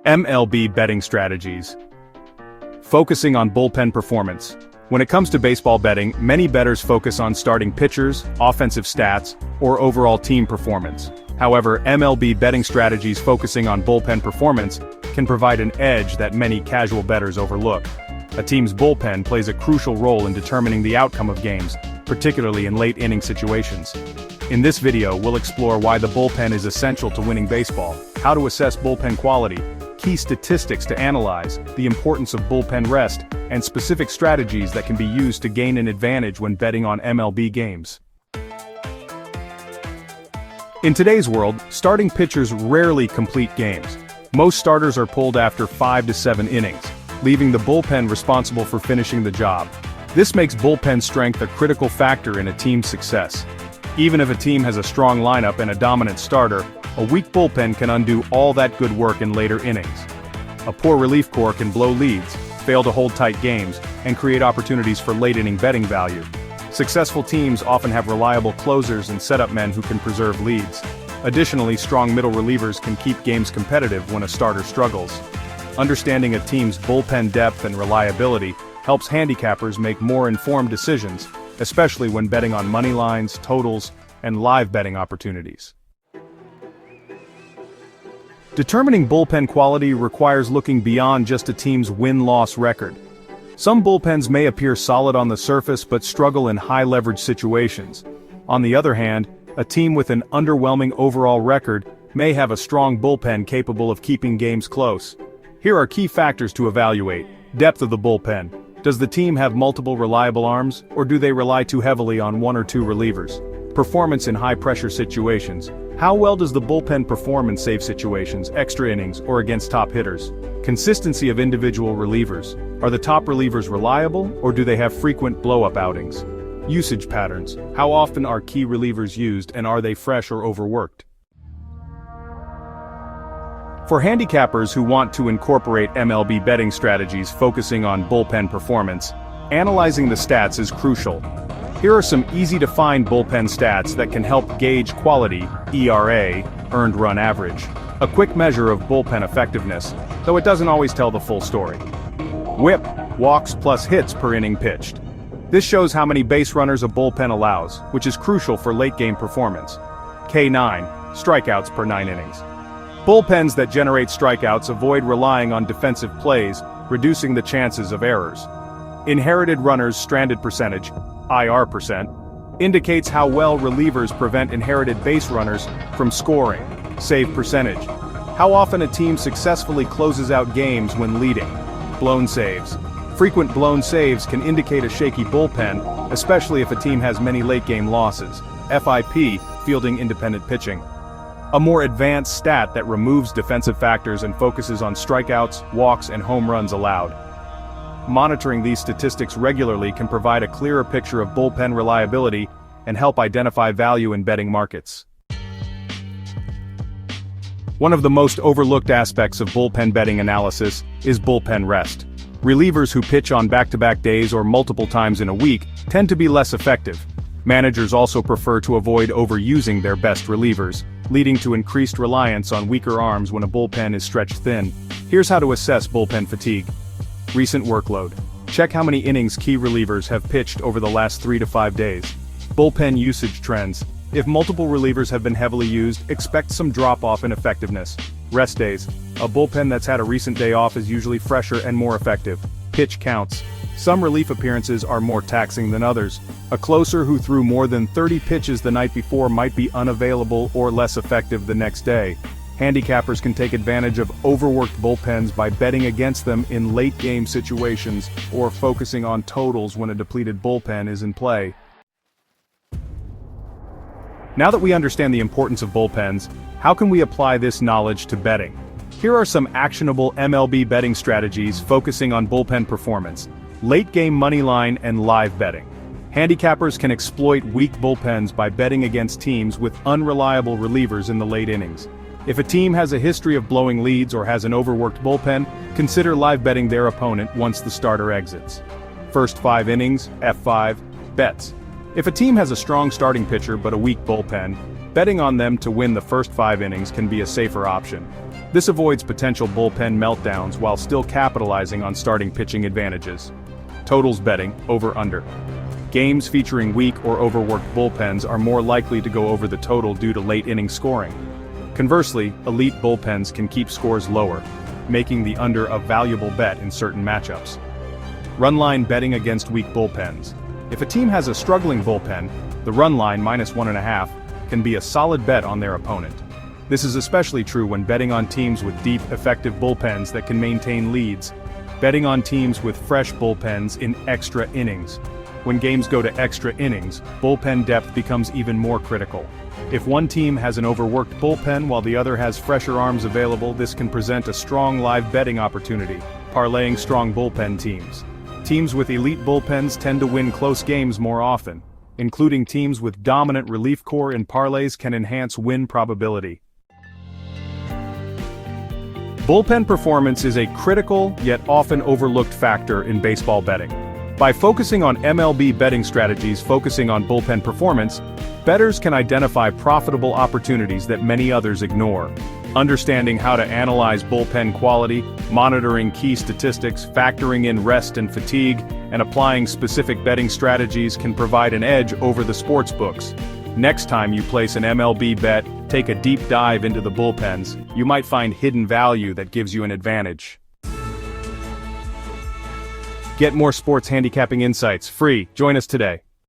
MLB betting strategies. Focusing on bullpen performance. When it comes to baseball betting, many bettors focus on starting pitchers, offensive stats, or overall team performance. However, MLB betting strategies focusing on bullpen performance can provide an edge that many casual bettors overlook. A team's bullpen plays a crucial role in determining the outcome of games, particularly in late-inning situations. In this video, we'll explore why the bullpen is essential to winning baseball, how to assess bullpen quality, key statistics to analyze, the importance of bullpen rest, and specific strategies that can be used to gain an advantage when betting on MLB games. In today's world, starting pitchers rarely complete games. Most starters are pulled after 5 to 7 innings, leaving the bullpen responsible for finishing the job. This makes bullpen strength a critical factor in a team's success. Even if a team has a strong lineup and a dominant starter, a weak bullpen can undo all that good work in later innings. A poor relief corps can blow leads, fail to hold tight games, and create opportunities for late-inning betting value. Successful teams often have reliable closers and setup men who can preserve leads. Additionally, strong middle relievers can keep games competitive when a starter struggles. Understanding a team's bullpen depth and reliability helps handicappers make more informed decisions, especially when betting on money lines, totals, and live betting opportunities. Determining bullpen quality requires looking beyond just a team's win-loss record. Some bullpens may appear solid on the surface but struggle in high-leverage situations. On the other hand, a team with an underwhelming overall record may have a strong bullpen capable of keeping games close. Here are key factors to evaluate. Depth of the bullpen. Does the team have multiple reliable arms, or do they rely too heavily on 1 or 2 relievers? Performance in high-pressure situations. How well does the bullpen perform in safe situations, extra innings, or against top hitters? Consistency of individual relievers. Are the top relievers reliable, or do they have frequent blow-up outings? Usage patterns. How often are key relievers used, and are they fresh or overworked? For handicappers who want to incorporate MLB betting strategies focusing on bullpen performance, analyzing the stats is crucial. Here are some easy-to-find bullpen stats that can help gauge quality: ERA, earned run average. A quick measure of bullpen effectiveness, though it doesn't always tell the full story. WHIP, walks plus hits per inning pitched. This shows how many base runners a bullpen allows, which is crucial for late-game performance. K9, strikeouts per 9 innings. Bullpens that generate strikeouts avoid relying on defensive plays, reducing the chances of errors. Inherited runners stranded percentage, IR%, indicates how well relievers prevent inherited base runners from scoring. Save percentage. How often a team successfully closes out games when leading. Blown saves. Frequent blown saves can indicate a shaky bullpen, especially if a team has many late-game losses. FIP, fielding independent pitching. A more advanced stat that removes defensive factors and focuses on strikeouts, walks, and home runs allowed. Monitoring these statistics regularly can provide a clearer picture of bullpen reliability and help identify value in betting markets. One of the most overlooked aspects of bullpen betting analysis is bullpen rest. Relievers who pitch on back-to-back days or multiple times in a week tend to be less effective. Managers also prefer to avoid overusing their best relievers, leading to increased reliance on weaker arms when a bullpen is stretched thin. Here's how to assess bullpen fatigue. Recent workload. Check how many innings key relievers have pitched over the last 3 to 5 days. Bullpen usage trends. If multiple relievers have been heavily used, expect some drop-off in effectiveness. Rest days. A bullpen that's had a recent day off is usually fresher and more effective. Pitch counts. Some relief appearances are more taxing than others. A closer who threw more than 30 pitches the night before might be unavailable or less effective the next day. Handicappers can take advantage of overworked bullpens by betting against them in late-game situations or focusing on totals when a depleted bullpen is in play. Now that we understand the importance of bullpens, how can we apply this knowledge to betting? Here are some actionable MLB betting strategies focusing on bullpen performance: late-game moneyline and live betting. Handicappers can exploit weak bullpens by betting against teams with unreliable relievers in the late innings. If a team has a history of blowing leads or has an overworked bullpen, consider live betting their opponent once the starter exits. First 5 innings, F5, bets. If a team has a strong starting pitcher but a weak bullpen, Betting on them to win the first 5 innings can be a safer option. This avoids potential bullpen meltdowns while still capitalizing on starting pitching advantages. Totals betting, over/under. Games featuring weak or overworked bullpens are more likely to go over the total due to late inning scoring. Conversely, elite bullpens can keep scores lower, making the under a valuable bet in certain matchups. Run line betting against weak bullpens. If a team has a struggling bullpen, the run line -1.5 can be a solid bet on their opponent. This is especially true when betting on teams with deep, effective bullpens that can maintain leads. Betting on teams with fresh bullpens in extra innings. When games go to extra innings, bullpen depth becomes even more critical. If one team has an overworked bullpen while the other has fresher arms available, this can present a strong live betting opportunity, parlaying strong bullpen teams. Teams with elite bullpens tend to win close games more often. Including teams with dominant relief corps in parlays can enhance win probability. Bullpen performance is a critical yet often overlooked factor in baseball betting. By focusing on MLB betting strategies focusing on bullpen performance, bettors can identify profitable opportunities that many others ignore. Understanding how to analyze bullpen quality, monitoring key statistics, factoring in rest and fatigue, and applying specific betting strategies can provide an edge over the sportsbooks. Next time you place an MLB bet, take a deep dive into the bullpens. You might find hidden value that gives you an advantage. Get more sports handicapping insights free. Join us today.